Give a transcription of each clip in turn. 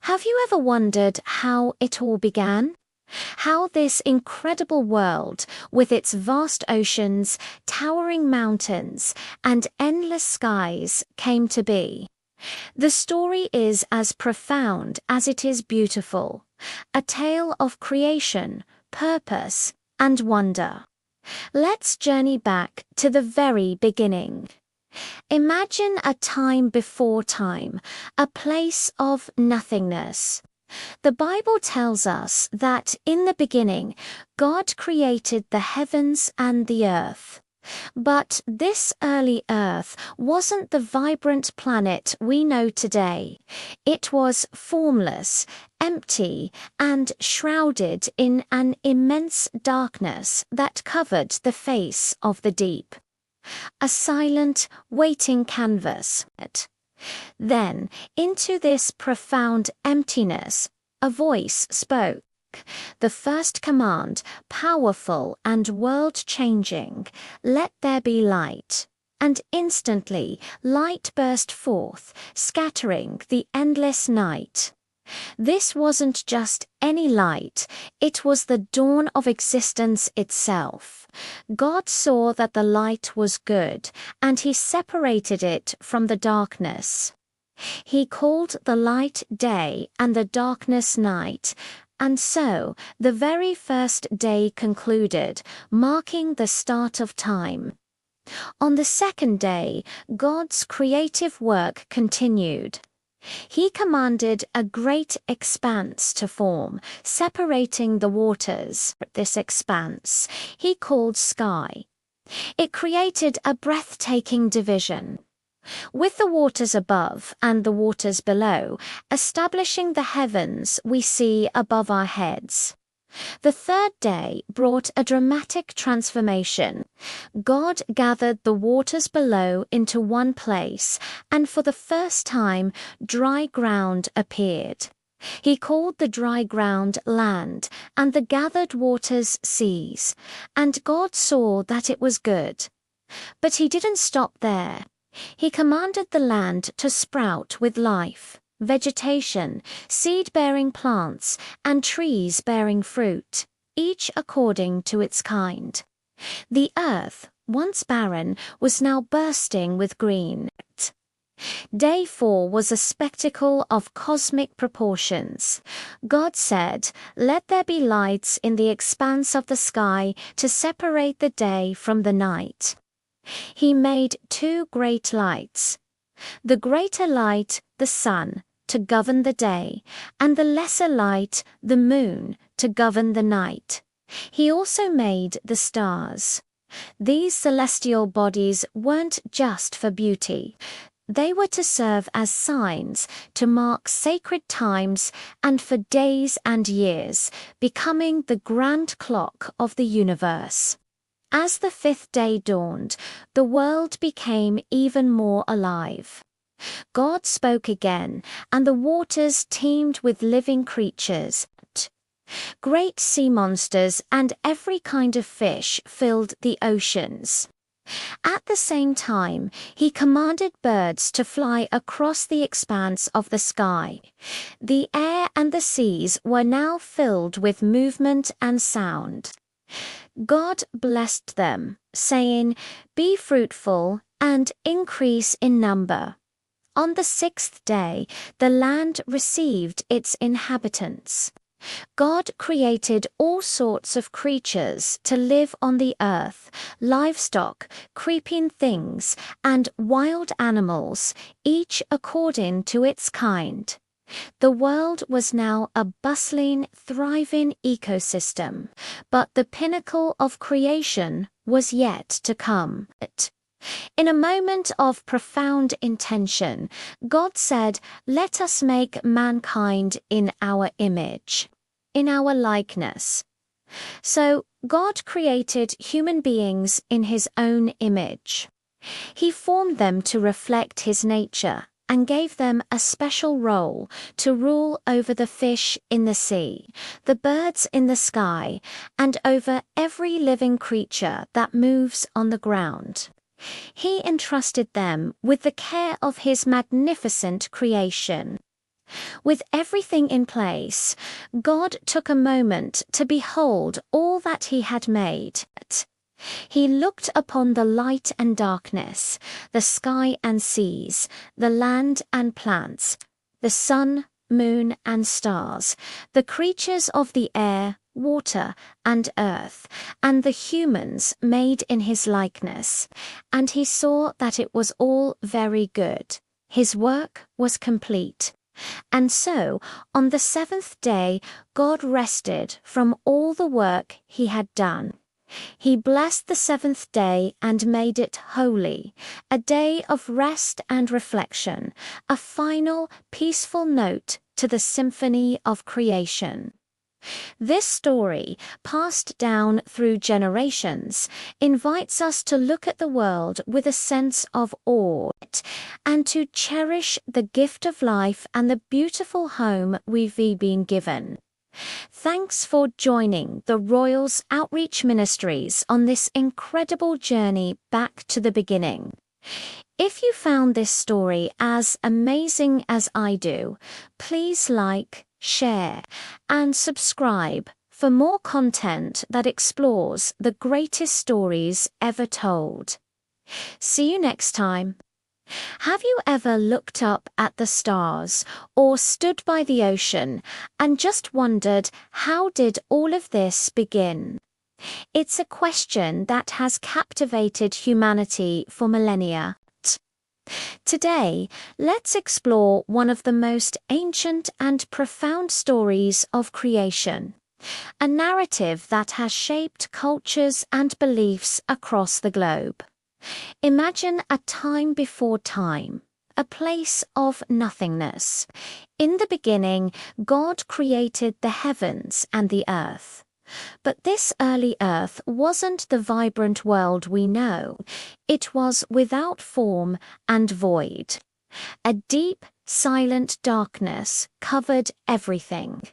Have you ever wondered how it all began? How this incredible world, with its vast oceans, towering mountains, and endless skies, came to be? The story is as profound as it is beautiful, a tale of creation, purpose, and wonder. Let's journey back to the very beginning. Imagine a time before time, a place of nothingness. The Bible tells us that in the beginning, God created the heavens and the earth. But this early earth wasn't the vibrant planet we know today. It was formless, empty, and shrouded in an immense darkness that covered the face of the deep. A silent, waiting canvas. Then, into this profound emptiness, a voice spoke. The first command, powerful and world-changing, "Let there be light." And instantly, light burst forth, scattering the endless night. This wasn't just any light, it was the dawn of existence itself. God saw that the light was good, and he separated it from the darkness. He called the light day and the darkness night, and so the very first day concluded, marking the start of time. On the second day, God's creative work continued. He commanded a great expanse to form, separating the waters. This expanse he called sky. It created a breathtaking division, with the waters above and the waters below, establishing the heavens we see above our heads. The third day brought a dramatic transformation. God gathered the waters below into one place, and for the first time, dry ground appeared. He called the dry ground land, and the gathered waters seas, and God saw that it was good. But he didn't stop there. He commanded the land to sprout with life, vegetation, seed-bearing plants, and trees bearing fruit, each according to its kind. The earth, once barren, was now bursting with green. Day 4 was a spectacle of cosmic proportions. God said, "Let there be lights in the expanse of the sky to separate the day from the night." He made two great lights. The greater light, the sun, to govern the day, and the lesser light, the moon, to govern the night. He also made the stars. These celestial bodies weren't just for beauty. They were to serve as signs, to mark sacred times, and for days and years, becoming the grand clock of the universe. As the fifth day dawned, the world became even more alive. God spoke again, and the waters teemed with living creatures. Great sea monsters and every kind of fish filled the oceans. At the same time, he commanded birds to fly across the expanse of the sky. The air and the seas were now filled with movement and sound. God blessed them, saying, "Be fruitful and increase in number." On the sixth day, the land received its inhabitants. God created all sorts of creatures to live on the earth, livestock, creeping things, and wild animals, each according to its kind. The world was now a bustling, thriving ecosystem, but the pinnacle of creation was yet to come. In a moment of profound intention, God said, "Let us make mankind in our image, in our likeness." So, God created human beings in his own image. He formed them to reflect his nature and gave them a special role to rule over the fish in the sea, the birds in the sky, and over every living creature that moves on the ground. He entrusted them with the care of his magnificent creation. With everything in place, God took a moment to behold all that he had made. He looked upon the light and darkness, the sky and seas, the land and plants, the sun, moon, and stars, the creatures of the air, water, and earth, and the humans made in his likeness. And he saw that it was all very good. His work was complete. And so, on the seventh day, God rested from all the work he had done. He blessed the seventh day and made it holy, a day of rest and reflection, a final, peaceful note to the symphony of creation. This story, passed down through generations, invites us to look at the world with a sense of awe and to cherish the gift of life and the beautiful home we've been given. Thanks for joining the Royals Outreach Ministries on this incredible journey back to the beginning. If you found this story as amazing as I do, please like, share, and subscribe for more content that explores the greatest stories ever told. See you next time. Have you ever looked up at the stars or stood by the ocean and just wondered, how did all of this begin? It's a question that has captivated humanity for millennia. Today, let's explore one of the most ancient and profound stories of creation, a narrative that has shaped cultures and beliefs across the globe. Imagine a time before time, a place of nothingness. In the beginning, God created the heavens and the earth. But this early earth wasn't the vibrant world we know. It was without form and void. A deep, silent darkness covered everything.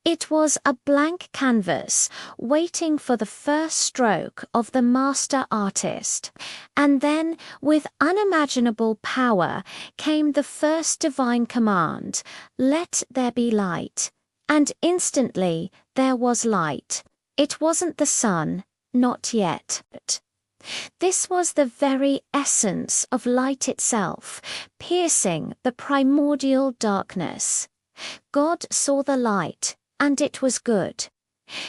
It was a blank canvas waiting for the first stroke of the master artist. And then, with unimaginable power, came the first divine command, "Let there be light." And instantly there was light. It wasn't the sun, not yet. This was the very essence of light itself, piercing the primordial darkness. God saw the light, and it was good.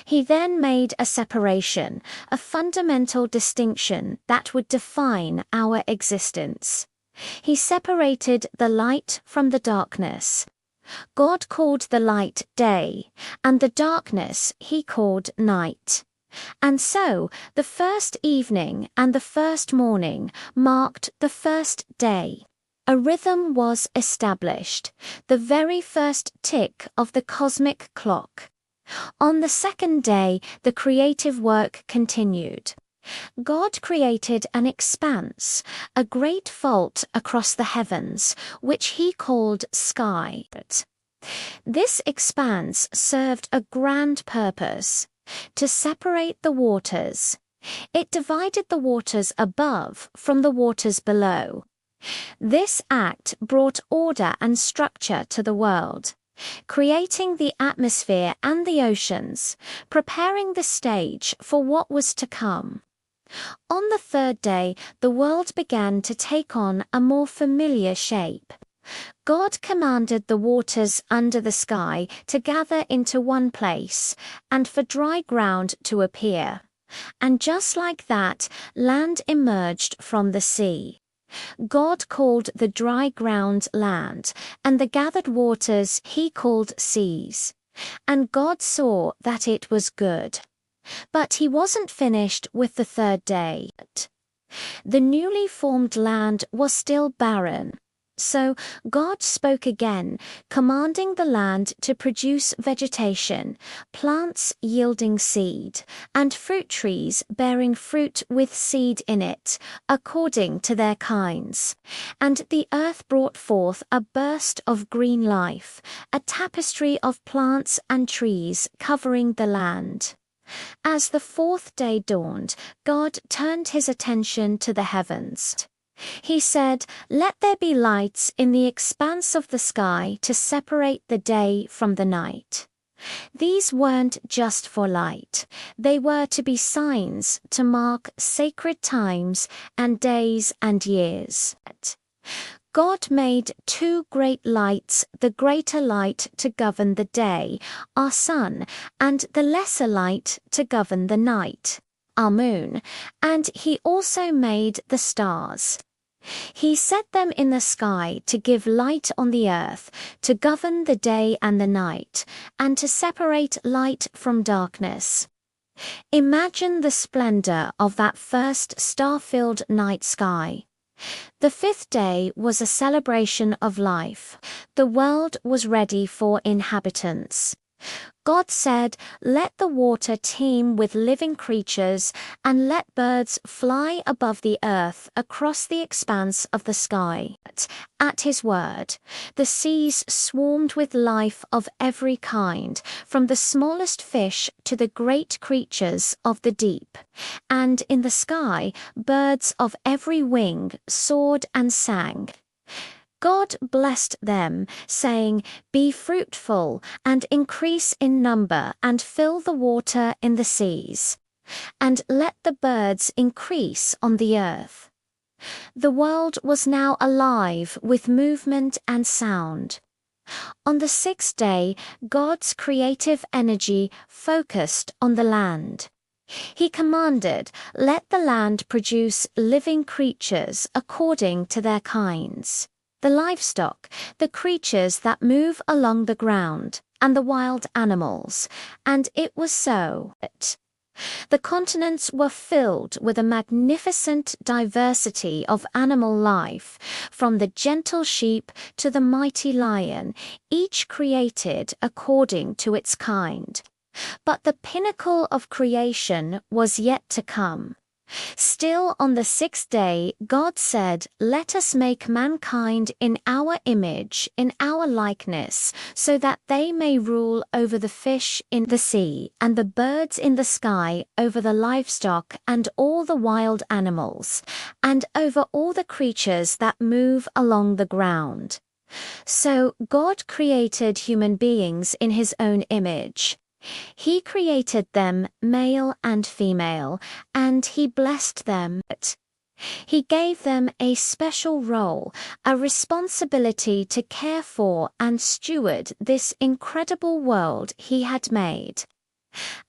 He then made a separation, a fundamental distinction that would define our existence. He separated the light from the darkness. God called the light day, and the darkness he called night. And so, the first evening and the first morning marked the first day. A rhythm was established, the very first tick of the cosmic clock. On the second day, the creative work continued. God created an expanse, a great vault across the heavens, which he called sky. This expanse served a grand purpose, to separate the waters. It divided the waters above from the waters below. This act brought order and structure to the world, creating the atmosphere and the oceans, preparing the stage for what was to come. On the third day, the world began to take on a more familiar shape. God commanded the waters under the sky to gather into one place, and for dry ground to appear. And just like that, land emerged from the sea. God called the dry ground land, and the gathered waters he called seas. And God saw that it was good. But he wasn't finished with the third day. The newly formed land was still barren. So God spoke again, commanding the land to produce vegetation, plants yielding seed, and fruit trees bearing fruit with seed in it, according to their kinds. And the earth brought forth a burst of green life, a tapestry of plants and trees covering the land. As the fourth day dawned, God turned his attention to the heavens. He said, "Let there be lights in the expanse of the sky to separate the day from the night." These weren't just for light. They were to be signs to mark sacred times and days and years. God made two great lights, the greater light to govern the day, our sun, and the lesser light to govern the night, our moon, and he also made the stars. He set them in the sky to give light on the earth, to govern the day and the night, and to separate light from darkness. Imagine the splendor of that first star-filled night sky. The fifth day was a celebration of life. The world was ready for inhabitants. God said, "Let the water teem with living creatures, and let birds fly above the earth across the expanse of the sky." At his word, the seas swarmed with life of every kind, from the smallest fish to the great creatures of the deep. And in the sky, birds of every wing soared and sang. God blessed them, saying, "Be fruitful, and increase in number, and fill the water in the seas, and let the birds increase on the earth." The world was now alive with movement and sound. On the sixth day, God's creative energy focused on the land. He commanded, "Let the land produce living creatures according to their kinds. The livestock, the creatures that move along the ground, and the wild animals." And it was so. The continents were filled with a magnificent diversity of animal life, from the gentle sheep to the mighty lion, each created according to its kind. But the pinnacle of creation was yet to come. Still on the sixth day, God said, "Let us make mankind in our image, in our likeness, so that they may rule over the fish in the sea, and the birds in the sky, over the livestock and all the wild animals, and over all the creatures that move along the ground." So God created human beings in his own image. He created them male and female, and he blessed them. He gave them a special role, a responsibility to care for and steward this incredible world he had made.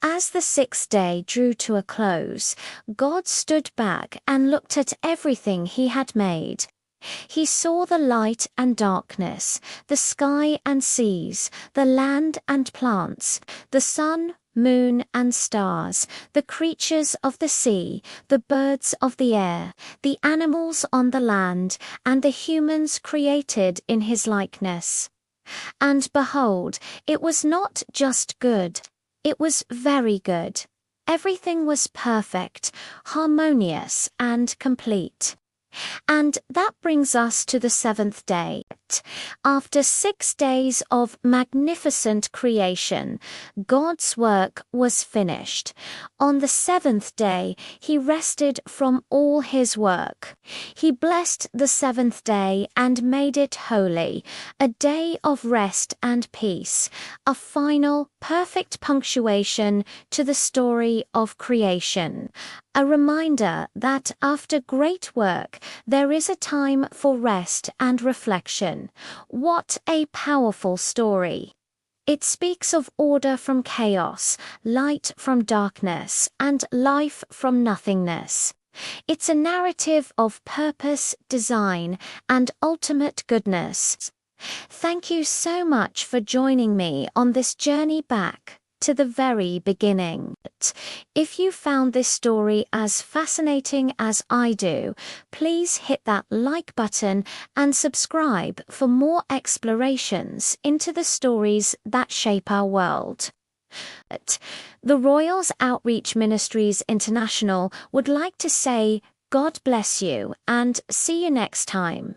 As the sixth day drew to a close, God stood back and looked at everything he had made. He saw the light and darkness, the sky and seas, the land and plants, the sun, moon and stars, the creatures of the sea, the birds of the air, the animals on the land, and the humans created in his likeness. And behold, it was not just good, it was very good. Everything was perfect, harmonious, and complete. And that brings us to the seventh day. After 6 days of magnificent creation, God's work was finished. On the seventh day, he rested from all his work. He blessed the seventh day and made it holy, a day of rest and peace, a final, perfect punctuation to the story of creation. A reminder that after great work, there is a time for rest and reflection. What a powerful story! It speaks of order from chaos, light from darkness, and life from nothingness. It's a narrative of purpose, design, and ultimate goodness. Thank you so much for joining me on this journey back to the very beginning. If you found this story as fascinating as I do, please hit that like button and subscribe for more explorations into the stories that shape our world. The Royals Outreach Ministries International would like to say God bless you and see you next time.